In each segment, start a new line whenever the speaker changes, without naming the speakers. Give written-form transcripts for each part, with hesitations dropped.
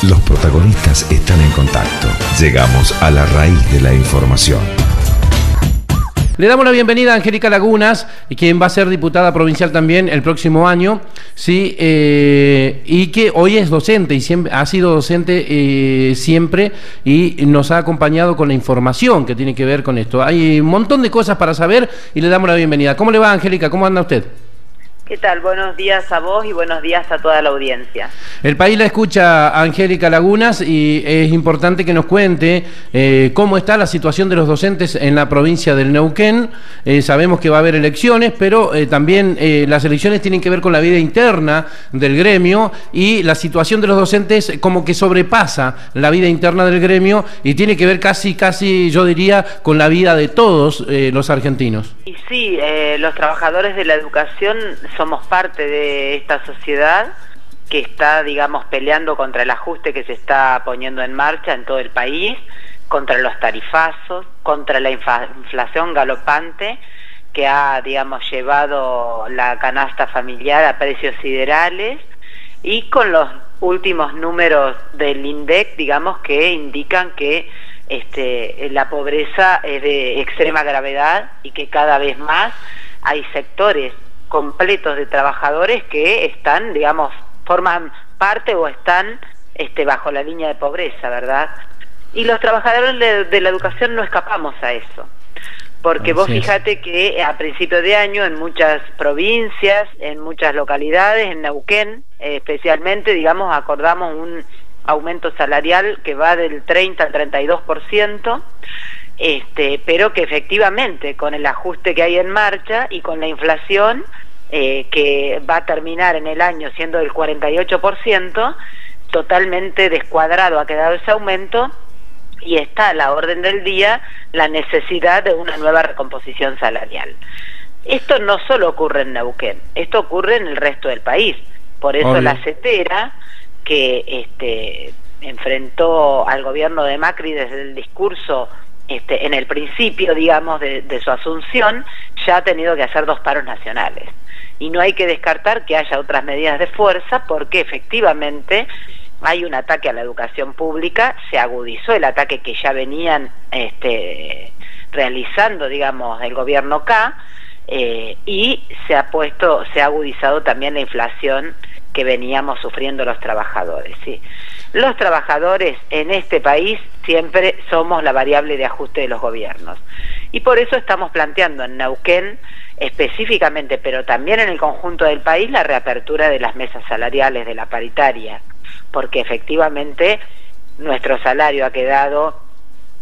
Los protagonistas están en contacto. Llegamos a la raíz de la información.
Le damos la bienvenida a Angélica Lagunas, quien va a ser diputada provincial también el próximo año, ¿sí? Y que hoy es docente y siempre ha sido docente siempre y nos ha acompañado con la información que tiene que ver con esto. Hay un montón de cosas para saber y le damos la bienvenida. ¿Cómo le va, Angélica? ¿Cómo anda usted?
¿Qué tal? Buenos días a vos y buenos días a toda la audiencia. El
país la escucha a Angélica Lagunas y es importante que nos cuente cómo está la situación de los docentes en la provincia del Neuquén. Sabemos que va a haber elecciones, pero también las elecciones tienen que ver con la vida interna del gremio y la situación de los docentes como que sobrepasa la vida interna del gremio y tiene que ver casi yo diría, con la vida de todos los argentinos.
Y sí, los trabajadores de la educación somos parte de esta sociedad que está, digamos, peleando contra el ajuste que se está poniendo en marcha en todo el país, contra los tarifazos, contra la inflación galopante que ha, digamos, llevado la canasta familiar a precios siderales y con los últimos números del INDEC, digamos, que indican que la pobreza es de extrema gravedad y que cada vez más hay sectores completos de trabajadores que están, digamos, forman parte o están bajo la línea de pobreza, ¿verdad? Y los trabajadores de la educación no escapamos a eso, porque vos fíjate que a principio de año en muchas provincias, en muchas localidades, en Neuquén especialmente, digamos, acordamos un aumento salarial que va del 30 al 32%, pero que efectivamente con el ajuste que hay en marcha y con la inflación que va a terminar en el año siendo del 48%, totalmente descuadrado ha quedado ese aumento y está a la orden del día la necesidad de una nueva recomposición salarial. Esto no solo ocurre en Neuquén, esto ocurre en el resto del país. Por eso la CETERA, que enfrentó al gobierno de Macri desde el discurso en el principio, digamos, de su asunción, ya ha tenido que hacer 2 paros nacionales. Y no hay que descartar que haya otras medidas de fuerza porque efectivamente hay un ataque a la educación pública, se agudizó el ataque que ya venían realizando, digamos, el gobierno K, y se ha agudizado también la inflación que veníamos sufriendo los trabajadores, ¿sí? Los trabajadores en este país siempre somos la variable de ajuste de los gobiernos. Y por eso estamos planteando en Neuquén específicamente, pero también en el conjunto del país, la reapertura de las mesas salariales, de la paritaria, porque efectivamente nuestro salario ha quedado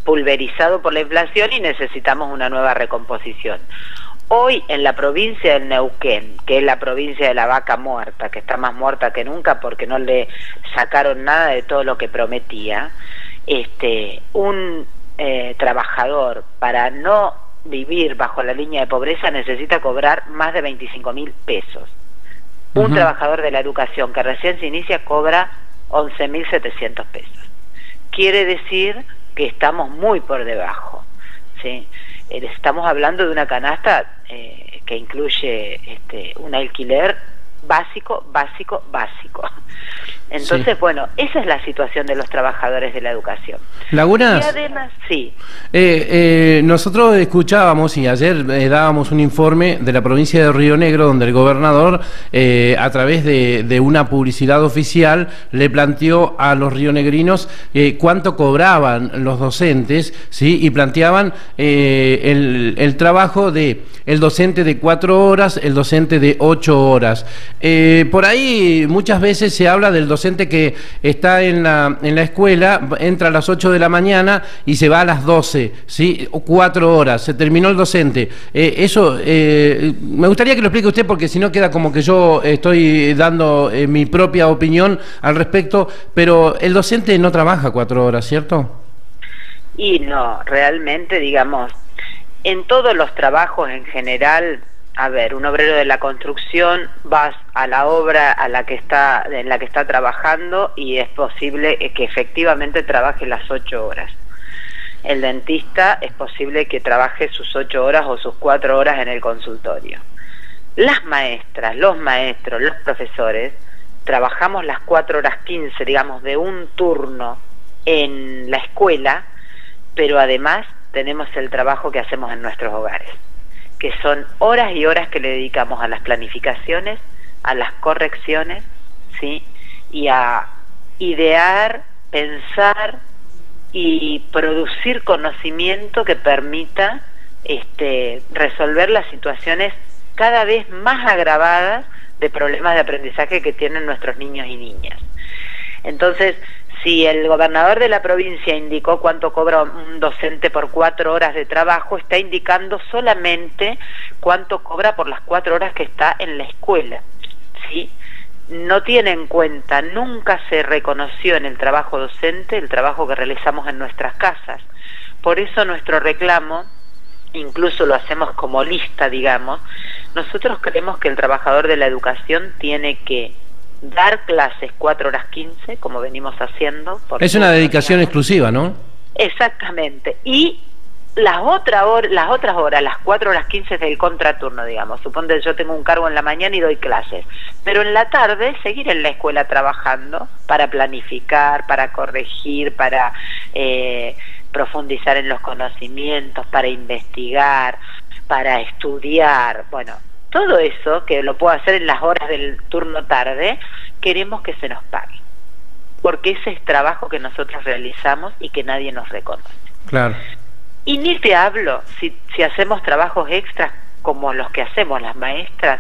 pulverizado por la inflación y necesitamos una nueva recomposición. Hoy en la provincia del Neuquén, que es la provincia de la vaca muerta, que está más muerta que nunca porque no le sacaron nada de todo lo que prometía, un trabajador para no vivir bajo la línea de pobreza necesita cobrar más de 25.000 pesos. Un trabajador de la educación que recién se inicia cobra 11.700 pesos. Quiere decir que estamos muy por debajo, ¿sí? Estamos hablando de una canasta que incluye un alquiler básico. Entonces, bueno, esa es la situación de los trabajadores de la educación.
Lagunas,
y además, sí.
Nosotros escuchábamos y ayer dábamos un informe de la provincia de Río Negro donde el gobernador, a través de una publicidad oficial, le planteó a los rionegrinos cuánto cobraban los docentes, ¿sí? Y planteaban el trabajo de el docente de 4 horas, el docente de 8 horas. Por ahí muchas veces se habla del docente que está en la escuela, entra a las 8 de la mañana y se va a las 12, ¿sí? 4 horas, se terminó el docente. Eso, me gustaría que lo explique usted porque si no queda como que yo estoy dando mi propia opinión al respecto, pero el docente no trabaja 4 horas, ¿cierto?
Y no, realmente, digamos, en todos los trabajos en general, a ver, un obrero de la construcción vas a la obra en la que está trabajando y es posible que efectivamente trabaje las 8 horas. El dentista es posible que trabaje sus 8 horas o sus 4 horas en el consultorio. Las maestras, los maestros, los profesores trabajamos las 4 horas 15, digamos, de un turno en la escuela, pero además tenemos el trabajo que hacemos en nuestros hogares, que son horas y horas que le dedicamos a las planificaciones, a las correcciones, ¿sí? Y a idear, pensar y producir conocimiento que permita resolver las situaciones cada vez más agravadas de problemas de aprendizaje que tienen nuestros niños y niñas. Entonces, si el gobernador de la provincia indicó cuánto cobra un docente por 4 horas de trabajo, está indicando solamente cuánto cobra por las 4 horas que está en la escuela, ¿sí? No tiene en cuenta, nunca se reconoció en el trabajo docente el trabajo que realizamos en nuestras casas. Por eso nuestro reclamo, incluso lo hacemos como lista, digamos, nosotros creemos que el trabajador de la educación tiene que dar clases 4 horas 15, como venimos haciendo.
Es una dedicación exclusiva, ¿no?
Exactamente. Y las otras horas, las 4 horas 15 del contraturno, digamos. Suponte que yo tengo un cargo en la mañana y doy clases, pero en la tarde seguir en la escuela trabajando para planificar, para corregir, para profundizar en los conocimientos, para investigar, para estudiar. Bueno, todo eso que lo puedo hacer en las horas del turno tarde, queremos que se nos pague, porque ese es trabajo que nosotros realizamos y que nadie nos reconoce.
Claro.
Y ni te hablo si hacemos trabajos extras como los que hacemos las maestras,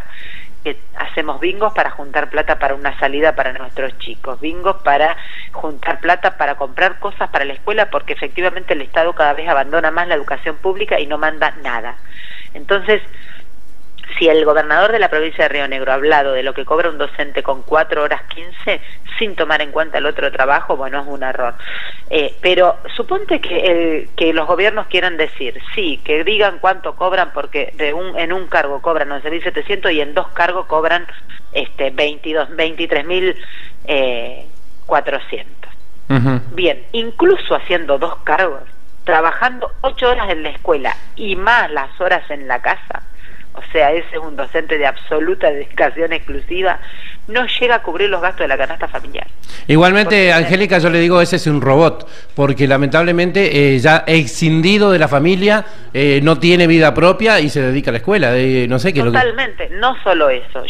que hacemos bingos para juntar plata para una salida para nuestros chicos, bingos para juntar plata para comprar cosas para la escuela, porque efectivamente el Estado cada vez abandona más la educación pública y no manda nada. Entonces, si el gobernador de la provincia de Río Negro ha hablado de lo que cobra un docente con 4 horas 15 sin tomar en cuenta el otro trabajo, bueno, es un error. Pero suponte que los gobiernos quieran decir, sí, que digan cuánto cobran, porque en un cargo cobran 11.700 y en 2 cargos cobran 23.400. Bien, incluso haciendo 2 cargos, trabajando 8 horas en la escuela y más las horas en la casa, o sea, ese es un docente de absoluta dedicación exclusiva, no llega a cubrir los gastos de la canasta familiar.
Igualmente, Angélica, yo le digo, ese es un robot, porque lamentablemente ya escindido de la familia, no tiene vida propia y se dedica a la escuela, no sé qué.
Totalmente, no solo eso,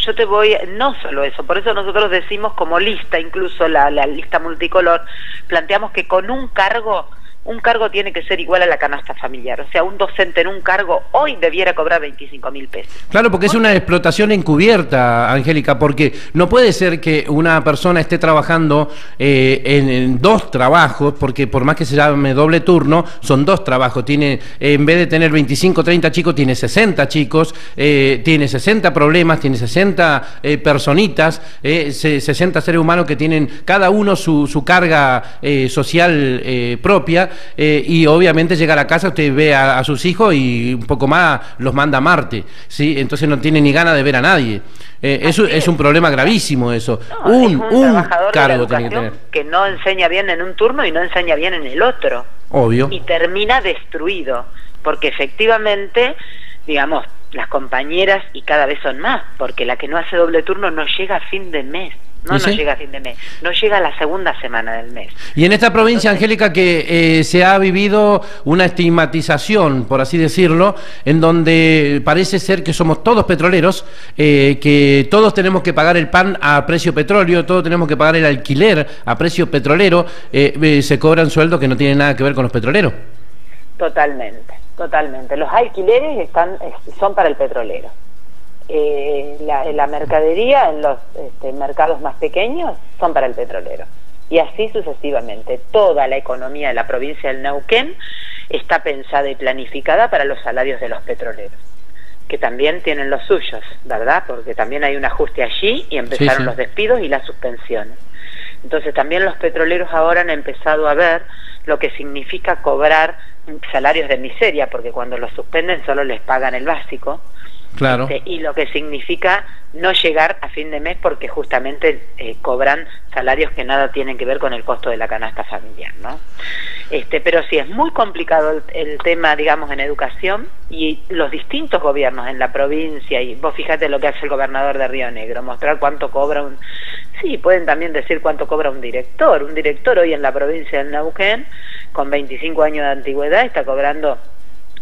no solo eso, por eso nosotros decimos como lista, incluso la lista multicolor, planteamos que con un cargo tiene que ser igual a la canasta familiar. O sea, un docente en un cargo hoy debiera cobrar 25.000 pesos.
Claro, porque es una explotación encubierta, Angélica, porque no puede ser que una persona esté trabajando en 2 trabajos, porque por más que se llame doble turno, son 2 trabajos. Tiene, en vez de tener 25, 30 chicos, tiene 60 chicos, tiene 60 problemas, tiene 60 personitas, 60 seres humanos que tienen cada uno su carga social propia. Y obviamente llega a la casa, usted ve a sus hijos y un poco más los manda a Marte, ¿sí? Entonces no tiene ni ganas de ver a nadie. Eso es un problema gravísimo, eso.
No, un trabajador cargo tiene que tener, que no enseña bien en un turno y no enseña bien en el otro.
Obvio.
Y termina destruido, porque efectivamente, digamos, las compañeras, y cada vez son más, porque la que no hace doble turno no llega a fin de mes. No llega a fin de mes, no llega a la segunda semana del mes.
Y en esta provincia, Angélica, que se ha vivido una estigmatización, por así decirlo, en donde parece ser que somos todos petroleros, que todos tenemos que pagar el pan a precio petróleo, todos tenemos que pagar el alquiler a precio petrolero, se cobran sueldos que no tienen nada que ver con los petroleros.
Totalmente, totalmente. Los alquileres son para el petrolero. La mercadería en los mercados más pequeños son para el petrolero, y así sucesivamente. Toda la economía de la provincia del Neuquén está pensada y planificada para los salarios de los petroleros, que también tienen los suyos, ¿verdad? Porque también hay un ajuste allí y empezaron los despidos y las suspensiones. Entonces también los petroleros ahora han empezado a ver lo que significa cobrar salarios de miseria, porque cuando los suspenden solo les pagan el básico.
Claro.
Y lo que significa no llegar a fin de mes, porque justamente cobran salarios que nada tienen que ver con el costo de la canasta familiar, ¿no? Pero sí, es muy complicado el tema, digamos, en educación, y los distintos gobiernos en la provincia, y vos fíjate lo que hace el gobernador de Río Negro, mostrar cuánto cobra sí, pueden también decir cuánto cobra un director. Un director hoy en la provincia del Neuquén, con 25 años de antigüedad, está cobrando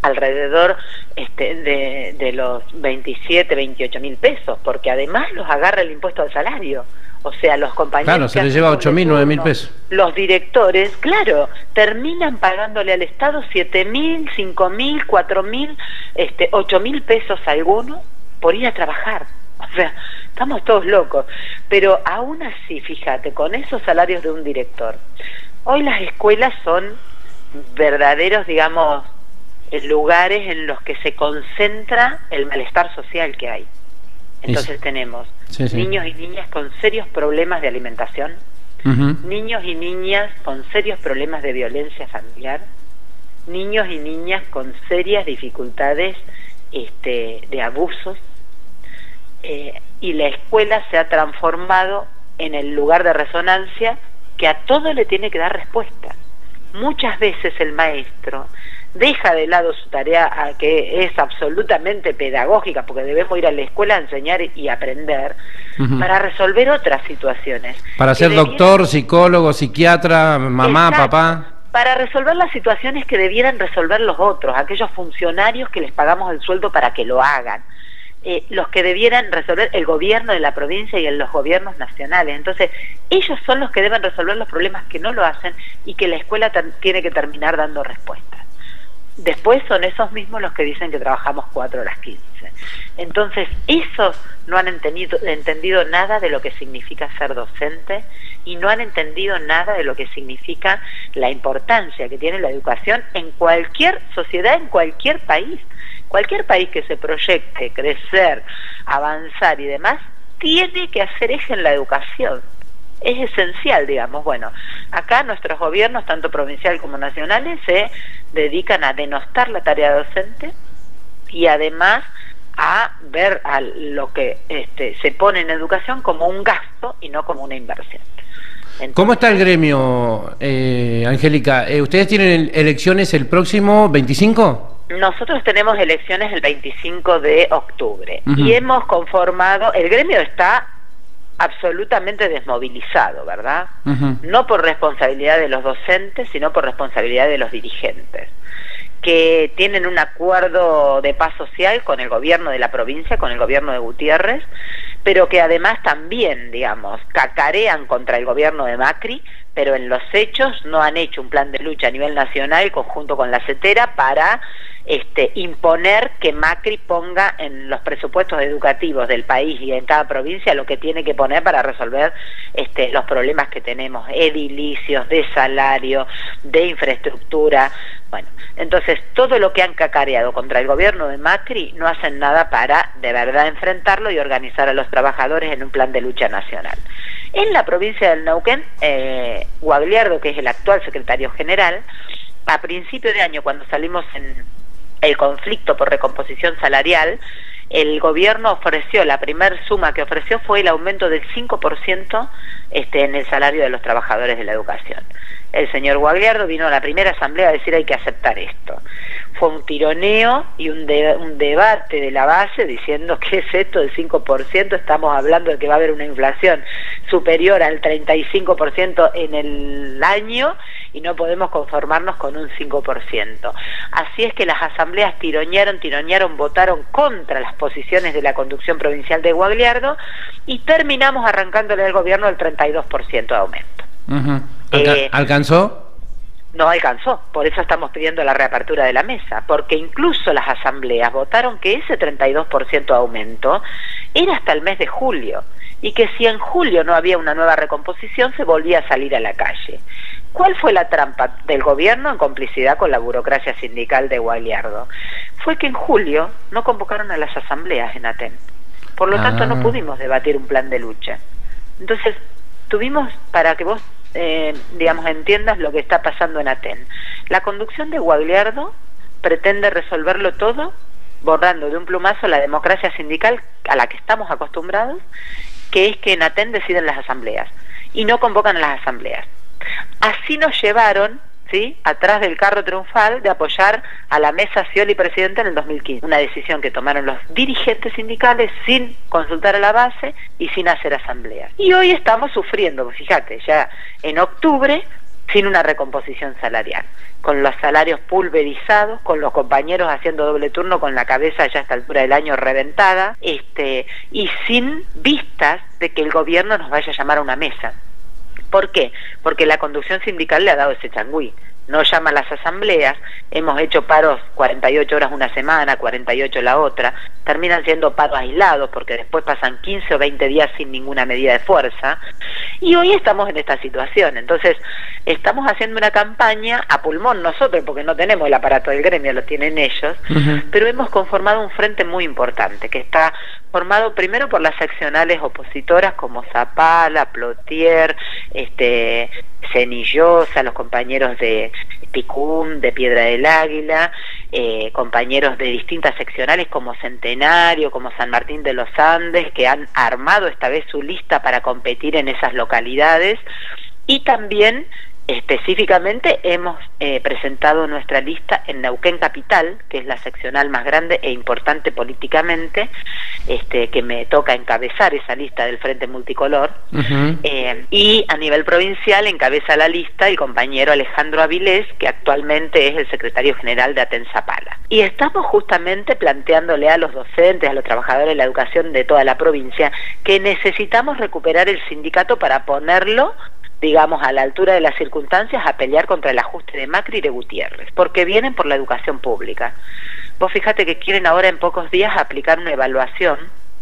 alrededor de los 27, 28 mil pesos, porque además los agarra el impuesto al salario. O sea, los compañeros...
Claro, se les lleva 8.000, 9.000 pesos.
Los directores, claro, terminan pagándole al Estado 7.000, 5.000, 4.000, 8.000 pesos algunos por ir a trabajar. O sea, estamos todos locos. Pero aún así, fíjate, con esos salarios de un director, hoy las escuelas son verdaderos, digamos, lugares en los que se concentra el malestar social que hay. Entonces tenemos niños y niñas con serios problemas de alimentación, niños y niñas con serios problemas de violencia familiar, niños y niñas con serias dificultades de abusos, y la escuela se ha transformado en el lugar de resonancia que a todo le tiene que dar respuesta. Muchas veces el maestro deja de lado su tarea, que es absolutamente pedagógica, porque debemos ir a la escuela a enseñar y aprender, para resolver otras situaciones.
Para ser doctor, psicólogo, psiquiatra, mamá,
exacto,
papá.
Para resolver las situaciones que debieran resolver los otros, aquellos funcionarios que les pagamos el sueldo para que lo hagan. Los que debieran resolver el gobierno de la provincia y los gobiernos nacionales. Entonces, ellos son los que deben resolver los problemas que no lo hacen y que la escuela tiene que terminar dando respuestas. Después son esos mismos los que dicen que trabajamos 4 horas 15. Entonces, esos no han entendido nada de lo que significa ser docente, y no han entendido nada de lo que significa la importancia que tiene la educación en cualquier sociedad, en cualquier país. Cualquier país que se proyecte crecer, avanzar y demás, tiene que hacer eje en la educación. Es esencial, digamos. Bueno, acá nuestros gobiernos, tanto provincial como nacionales, se dedican a denostar la tarea docente y además a ver a lo que se pone en educación como un gasto y no como una inversión. Entonces,
¿cómo está el gremio, Angélica? ¿Ustedes tienen elecciones el próximo 25?
Nosotros tenemos elecciones el 25 de octubre y hemos conformado, el gremio está absolutamente desmovilizado, ¿verdad? No por responsabilidad de los docentes, sino por responsabilidad de los dirigentes, que tienen un acuerdo de paz social con el gobierno de la provincia, con el gobierno de Gutiérrez, pero que además también, digamos, cacarean contra el gobierno de Macri, pero en los hechos no han hecho un plan de lucha a nivel nacional conjunto con la CETERA para imponer que Macri ponga en los presupuestos educativos del país y en cada provincia lo que tiene que poner para resolver los problemas que tenemos, edilicios, de salario, de infraestructura. Bueno, entonces todo lo que han cacareado contra el gobierno de Macri no hacen nada para de verdad enfrentarlo y organizar a los trabajadores en un plan de lucha nacional. En la provincia del Neuquén, Guagliardo, que es el actual secretario general, a principio de año, cuando salimos en el conflicto por recomposición salarial, el gobierno ofreció, la primer suma que ofreció fue el aumento del 5% en el salario de los trabajadores de la educación. El señor Guagliardo vino a la primera asamblea a decir hay que aceptar esto. Fue un tironeo y un debate de la base diciendo ¿qué es esto del 5%? Estamos hablando de que va a haber una inflación superior al 35% en el año y no podemos conformarnos con un 5%. Así es que las asambleas tironearon, votaron contra las posiciones de la conducción provincial de Guagliardo y terminamos arrancándole al gobierno el 32% de aumento.
¿Alcanzó?
No alcanzó, por eso estamos pidiendo la reapertura de la mesa, porque incluso las asambleas votaron que ese 32% de aumento era hasta el mes de julio, y que si en julio no había una nueva recomposición se volvía a salir a la calle. ¿Cuál fue la trampa del gobierno en complicidad con la burocracia sindical de Guagliardo? Fue que en julio no convocaron a las asambleas en Aten, por lo tanto no pudimos debatir un plan de lucha. Entonces tuvimos, para que vos digamos, entiendas lo que está pasando en Aten. La conducción de Guagliardo pretende resolverlo todo borrando de un plumazo la democracia sindical a la que estamos acostumbrados, que es que en Aten deciden las asambleas y no convocan a las asambleas. Así nos llevaron ¿sí?, atrás del carro triunfal de apoyar a la mesa Scioli presidenta en el 2015. Una decisión que tomaron los dirigentes sindicales sin consultar a la base y sin hacer asamblea. Y hoy estamos sufriendo, fíjate, ya en octubre, sin una recomposición salarial, con los salarios pulverizados, con los compañeros haciendo doble turno, con la cabeza ya a esta altura del año reventada, y sin vistas de que el gobierno nos vaya a llamar a una mesa. ¿Por qué? Porque la conducción sindical le ha dado ese changüí. No llama a las asambleas, hemos hecho paros 48 horas una semana, 48 la otra, terminan siendo paros aislados porque después pasan 15 o 20 días sin ninguna medida de fuerza, y hoy estamos en esta situación. Entonces estamos haciendo una campaña a pulmón nosotros, porque no tenemos el aparato del gremio, lo tienen ellos, pero hemos conformado un frente muy importante, que está formado primero por las seccionales opositoras como Zapala, Plotier, Cenillosa, los compañeros de Picún, de Piedra del Águila, compañeros de distintas seccionales como Centenario, como San Martín de los Andes, que han armado esta vez su lista para competir en esas localidades, y también específicamente hemos presentado nuestra lista en Neuquén Capital, que es la seccional más grande e importante políticamente, que me toca encabezar esa lista del Frente Multicolor, y a nivel provincial encabeza la lista el compañero Alejandro Avilés, que actualmente es el secretario general de Atenzapala. Y estamos justamente planteándole a los docentes, a los trabajadores de la educación de toda la provincia, que necesitamos recuperar el sindicato para ponerlo, digamos, a la altura de las circunstancias, a pelear contra el ajuste de Macri y de Gutiérrez, porque vienen por la educación pública. Vos fíjate que quieren ahora en pocos días aplicar una evaluación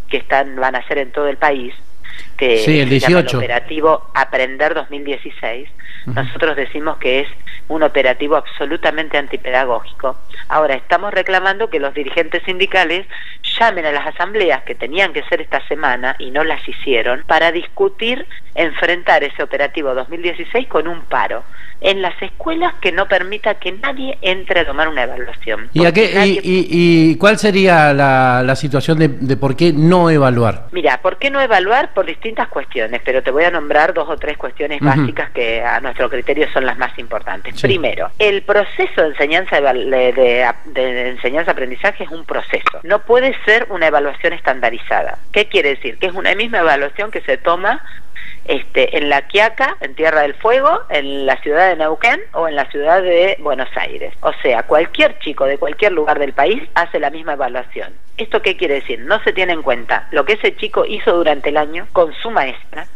que van a hacer en todo el país, que
sí, el 18.
se llama el operativo Aprender 2016. Nosotros decimos que es un operativo absolutamente antipedagógico. Ahora estamos reclamando que los dirigentes sindicales llamen a las asambleas, que tenían que ser esta semana y no las hicieron, para discutir enfrentar ese operativo 2016 con un paro en las escuelas que no permita que nadie entre a tomar una evaluación.
¿Y cuál sería la situación de por qué no evaluar?
Mira, ¿por qué no evaluar? Por distintas cuestiones, pero te voy a nombrar 2 o 3 cuestiones básicas que a nuestro criterio son las más importantes. Sí. Primero, el proceso de enseñanza-aprendizaje es un proceso. No puede ser una evaluación estandarizada. ¿Qué quiere decir? Que es una misma evaluación que se toma en La Quiaca, en Tierra del Fuego, en la ciudad de Neuquén o en la ciudad de Buenos Aires. O sea, cualquier chico de cualquier lugar del país hace la misma evaluación. ¿Esto qué quiere decir? No se tiene en cuenta lo que ese chico hizo durante el año con su maestra.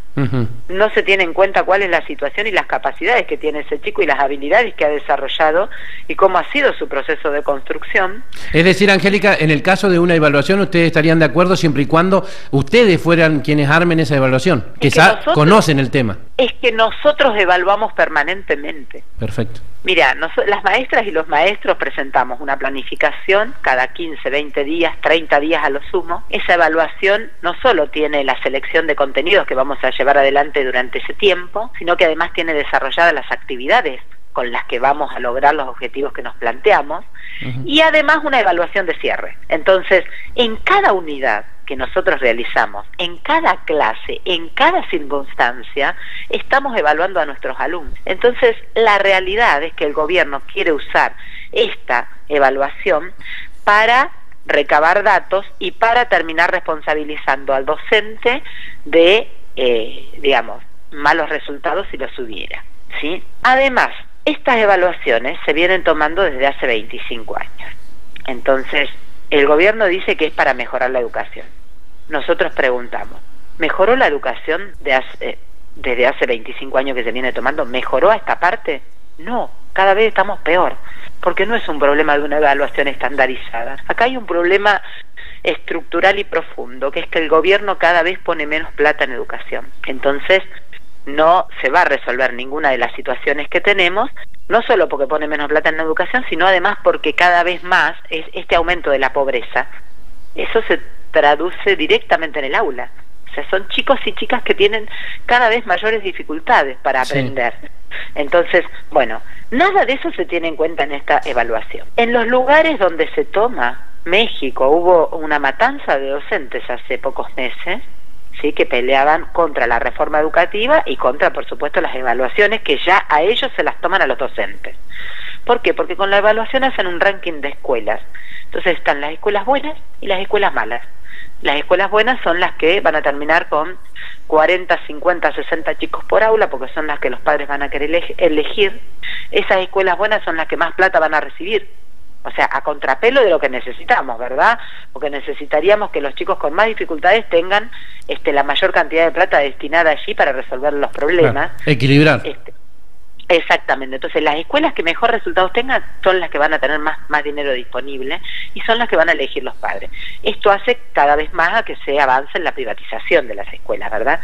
No se tiene en cuenta cuál es la situación y las capacidades que tiene ese chico y las habilidades que ha desarrollado y cómo ha sido su proceso de construcción.
Es decir, Angélica, en el caso de una evaluación, ¿ustedes estarían de acuerdo siempre y cuando ustedes fueran quienes armen esa evaluación? Que conocen el tema.
Es que nosotros evaluamos permanentemente.
Perfecto.
Mira, las maestras y los maestros presentamos una planificación cada 15, 20 días, 30 días a lo sumo. Esa evaluación no solo tiene la selección de contenidos que vamos a llevar adelante durante ese tiempo, sino que además tiene desarrolladas las actividades con las que vamos a lograr los objetivos que nos planteamos, y además una evaluación de cierre. Entonces, en cada unidad que nosotros realizamos, en cada clase, en cada circunstancia, estamos evaluando a nuestros alumnos. Entonces, la realidad es que el gobierno quiere usar esta evaluación para recabar datos y para terminar responsabilizando al docente de, malos resultados si los hubiera, ¿sí? Además, estas evaluaciones se vienen tomando desde hace 25 años. Entonces, el gobierno dice que es para mejorar la educación. Nosotros preguntamos, ¿mejoró la educación desde hace 25 años que se viene tomando? ¿Mejoró a esta parte? No, cada vez estamos peor, porque no es un problema de una evaluación estandarizada. Acá hay un problema estructural y profundo, que es que el gobierno cada vez pone menos plata en educación. Entonces, no se va a resolver ninguna de las situaciones que tenemos, no solo porque pone menos plata en la educación, sino además porque cada vez más es este aumento de la pobreza. Eso se traduce directamente en el aula. O sea, son chicos y chicas que tienen cada vez mayores dificultades para aprender. Sí. Entonces, bueno, nada de eso se tiene en cuenta en esta evaluación. En los lugares donde se toma, México, hubo una matanza de docentes hace pocos meses, ¿sí?, que peleaban contra la reforma educativa y contra, por supuesto, las evaluaciones que ya a ellos se las toman a los docentes. ¿Por qué? Porque con la evaluación hacen un ranking de escuelas. Entonces están las escuelas buenas y las escuelas malas. Las escuelas buenas son las que van a terminar con 40, 50, 60 chicos por aula, porque son las que los padres van a querer elegir. Esas escuelas buenas son las que más plata van a recibir. O sea, a contrapelo de lo que necesitamos, ¿verdad? Porque necesitaríamos que los chicos con más dificultades tengan la mayor cantidad de plata destinada allí para resolver los problemas.
Claro, equilibrar.
Exactamente. Entonces, las escuelas que mejor resultados tengan son las que van a tener más dinero disponible y son las que van a elegir los padres. Esto hace cada vez más a que se avance en la privatización de las escuelas, ¿verdad?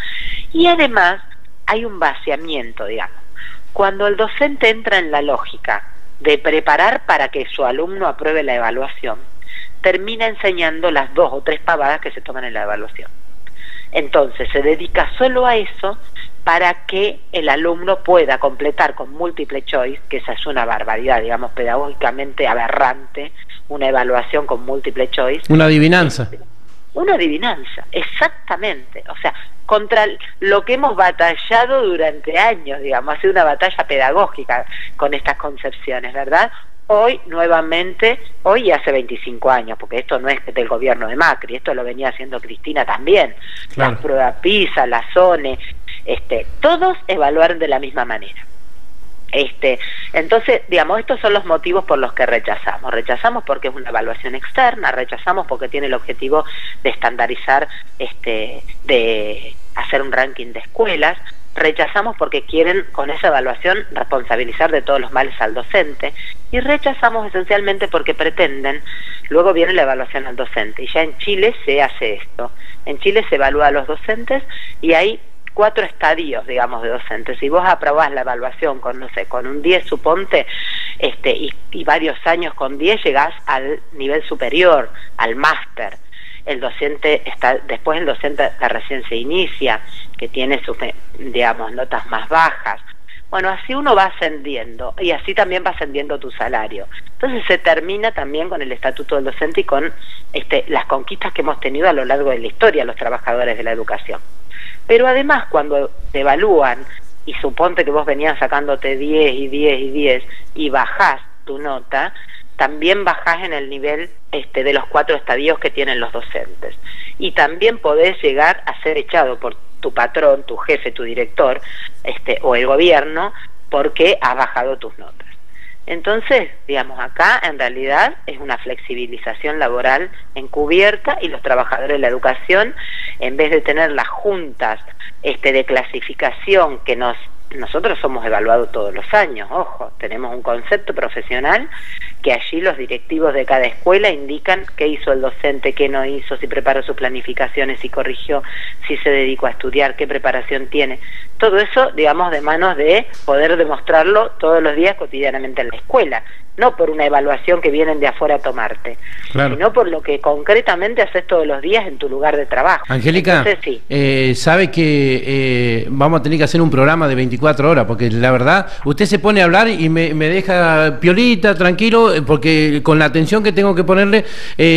Y además hay un vaciamiento, digamos. Cuando el docente entra en la lógica de preparar para que su alumno apruebe la evaluación, termina enseñando las 2 o 3 pavadas que se toman en la evaluación. Entonces se dedica solo a eso para que el alumno pueda completar con múltiple choice, que esa es una barbaridad, digamos, pedagógicamente aberrante, una evaluación con múltiple choice.
Una adivinanza.
Una adivinanza, exactamente. O sea, contra lo que hemos batallado durante años, digamos, ha sido una batalla pedagógica con estas concepciones, ¿verdad? Hoy, nuevamente, hoy y hace 25 años, porque esto no es del gobierno de Macri, esto lo venía haciendo Cristina también. Claro. Las pruebas PISA, la SONE, todos evaluaron de la misma manera. Entonces, digamos, estos son los motivos por los que rechazamos. Rechazamos porque es una evaluación externa, rechazamos porque tiene el objetivo de estandarizar, de hacer un ranking de escuelas, rechazamos porque quieren con esa evaluación responsabilizar de todos los males al docente, y rechazamos esencialmente porque pretenden, luego viene la evaluación al docente, y ya en Chile se hace esto. En Chile se evalúa a los docentes y hay 4 estadios, digamos, de docentes. Si vos aprobás la evaluación con, no sé, con un 10, suponte, y varios años con 10, llegás al nivel superior, al máster. El docente después el docente que recién se inicia, que tiene sus, digamos, notas más bajas. Bueno, así uno va ascendiendo, y así también va ascendiendo tu salario. Entonces se termina también con el estatuto del docente y con las conquistas que hemos tenido a lo largo de la historia los trabajadores de la educación. Pero además, cuando te evalúan, y suponte que vos venías sacándote 10 y 10 y 10, y bajás tu nota, también bajás en el nivel de los 4 estadios que tienen los docentes. Y también podés llegar a ser echado por tu patrón, tu jefe, tu director, o el gobierno, porque has bajado tus notas. Entonces, digamos, acá en realidad es una flexibilización laboral encubierta, y los trabajadores de la educación, en vez de tener las juntas de clasificación que nosotros somos evaluados todos los años, ojo, tenemos un concepto profesional que allí los directivos de cada escuela indican qué hizo el docente, qué no hizo, si preparó sus planificaciones, si corrigió, si se dedicó a estudiar, qué preparación tiene. Todo eso, digamos, de manos de poder demostrarlo todos los días cotidianamente en la escuela, no por una evaluación que vienen de afuera a tomarte, claro, sino por lo que concretamente haces todos los días en tu lugar de trabajo.
Angélica, entonces, sí, sabe que vamos a tener que hacer un programa de 24 horas, porque la verdad, usted se pone a hablar y me deja piolita, tranquilo, porque con la atención que tengo que ponerle,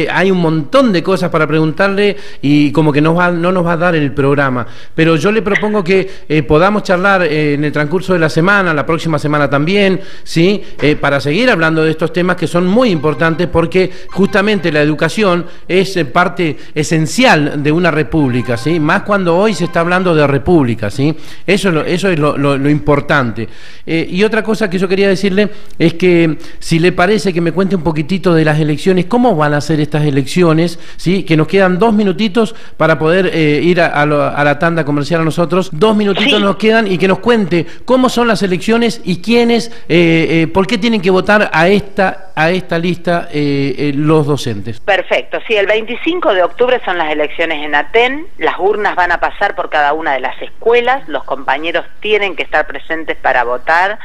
hay un montón de cosas para preguntarle, y como que no nos va a dar el programa. Pero yo le propongo que podamos charlar en el transcurso de la semana, la próxima semana también, ¿sí? Para seguir hablando de estos temas que son muy importantes, porque justamente la educación es parte esencial de una república, ¿sí? Más cuando hoy se está hablando de república, ¿sí? Eso es lo importante. Y otra cosa que yo quería decirle es que, si le parece, que me cuente un poquitito de las elecciones, cómo van a ser estas elecciones, ¿sí? Que nos quedan 2 minutitos para poder ir a la tanda comercial a nosotros. 2 minutitos, sí, nos quedan, y que nos cuente cómo son las elecciones y quiénes, por qué tienen que votar a esta lista los docentes.
Perfecto, sí, el 25 de octubre son las elecciones en Aten, las urnas van a pasar por cada una de las escuelas, los compañeros tienen que estar presentes para votar,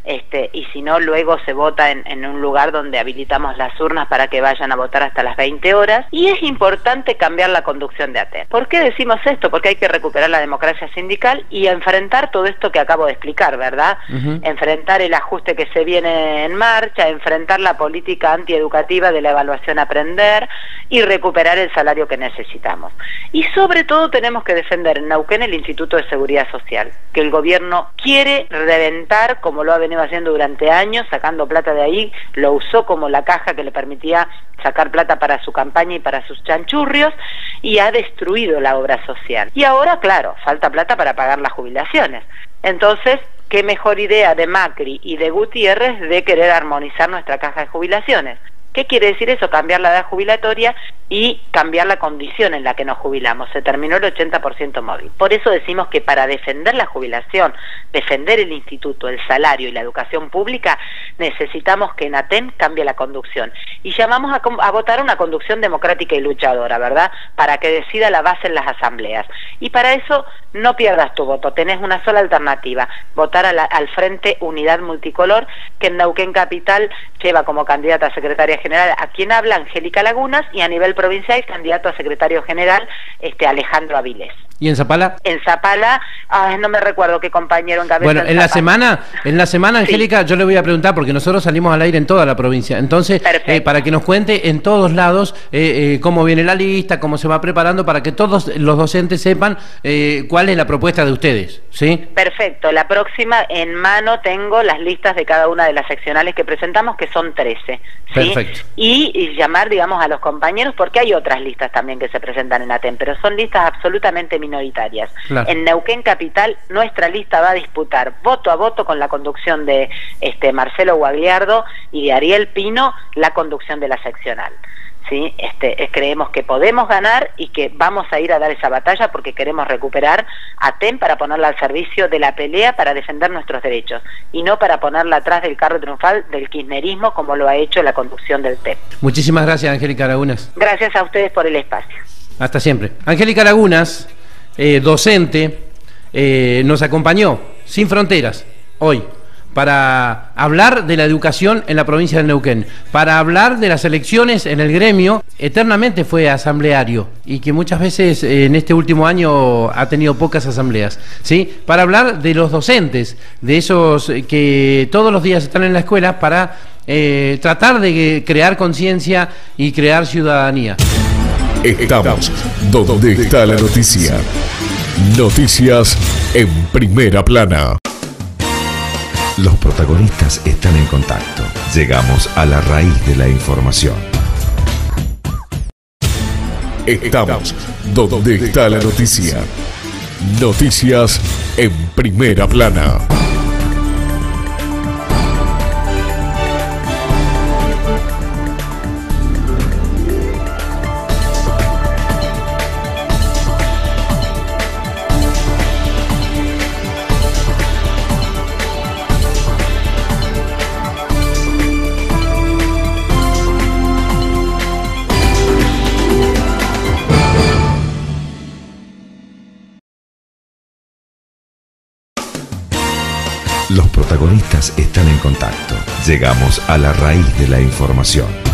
y si no, luego se vota en un lugar donde habilitamos las urnas para que vayan a votar hasta las 20 horas, y es importante cambiar la conducción de Aten. ¿Por qué decimos esto? Porque hay que recuperar la democracia sindical y enfrentar todo esto que acabo de explicar, ¿verdad? Enfrentar el ajuste que se viene en marcha, enfrentar la política política antieducativa de la evaluación Aprender y recuperar el salario que necesitamos. Y sobre todo tenemos que defender en Neuquén el Instituto de Seguridad Social, que el gobierno quiere reventar como lo ha venido haciendo durante años, sacando plata de ahí, lo usó como la caja que le permitía sacar plata para su campaña y para sus chanchurrios, y ha destruido la obra social. Y ahora, claro, falta plata para pagar las jubilaciones. Entonces, qué mejor idea de Macri y de Gutiérrez de querer armonizar nuestra caja de jubilaciones. ¿Qué quiere decir eso? Cambiar la edad jubilatoria y cambiar la condición en la que nos jubilamos. Se terminó el 80% móvil. Por eso decimos que para defender la jubilación, defender el instituto, el salario y la educación pública, necesitamos que en Aten cambie la conducción. Y llamamos a votar una conducción democrática y luchadora, ¿verdad? Para que decida la base en las asambleas. Y para eso no pierdas tu voto. Tenés una sola alternativa: votar al Frente Unidad Multicolor, que en Neuquén Capital lleva como candidata a secretaria general a quien habla Angélica Lagunas, y a nivel provincial candidato a secretario general Alejandro Avilés.
¿Y en Zapala?
En Zapala, no me recuerdo qué compañero encabeza.
Bueno, en la semana, Angélica, sí, yo le voy a preguntar, porque nosotros salimos al aire en toda la provincia. Entonces, para que nos cuente en todos lados cómo viene la lista, cómo se va preparando, para que todos los docentes sepan cuál es la propuesta de ustedes, ¿sí? Perfecto. La próxima en mano tengo las listas de cada una de las seccionales que presentamos, que son 13. ¿sí? Perfecto. Y llamar, digamos, a los compañeros, porque hay otras listas también que se presentan en Aten, pero son listas absolutamente minoritarias. Claro. En Neuquén Capital nuestra lista va a disputar voto a voto con la conducción de Marcelo Guagliardo y de Ariel Pino la conducción de la seccional. ¿Sí? Creemos que podemos ganar y que vamos a ir a dar esa batalla, porque queremos recuperar Aten para ponerla al servicio de la pelea para defender nuestros derechos, y no para ponerla atrás del carro triunfal del kirchnerismo, como lo ha hecho la conducción del TEP. Muchísimas gracias, Angélica Lagunas. Gracias a ustedes por el espacio. Hasta siempre. Angélica Lagunas, docente, nos acompañó sin fronteras hoy para hablar de la educación en la provincia de Neuquén, para hablar de las elecciones en el gremio. Eternamente fue asambleario y que muchas veces en este último año ha tenido pocas asambleas, ¿sí? Para hablar de los docentes, de esos que todos los días están en la escuela para tratar de crear conciencia y crear ciudadanía.
Estamos donde está la noticia. Noticias en primera plana. Los protagonistas están en contacto. Llegamos a la raíz de la información. Estamos donde está la noticia. Noticias en primera plana. Los protagonistas están en contacto. Llegamos a la raíz de la información.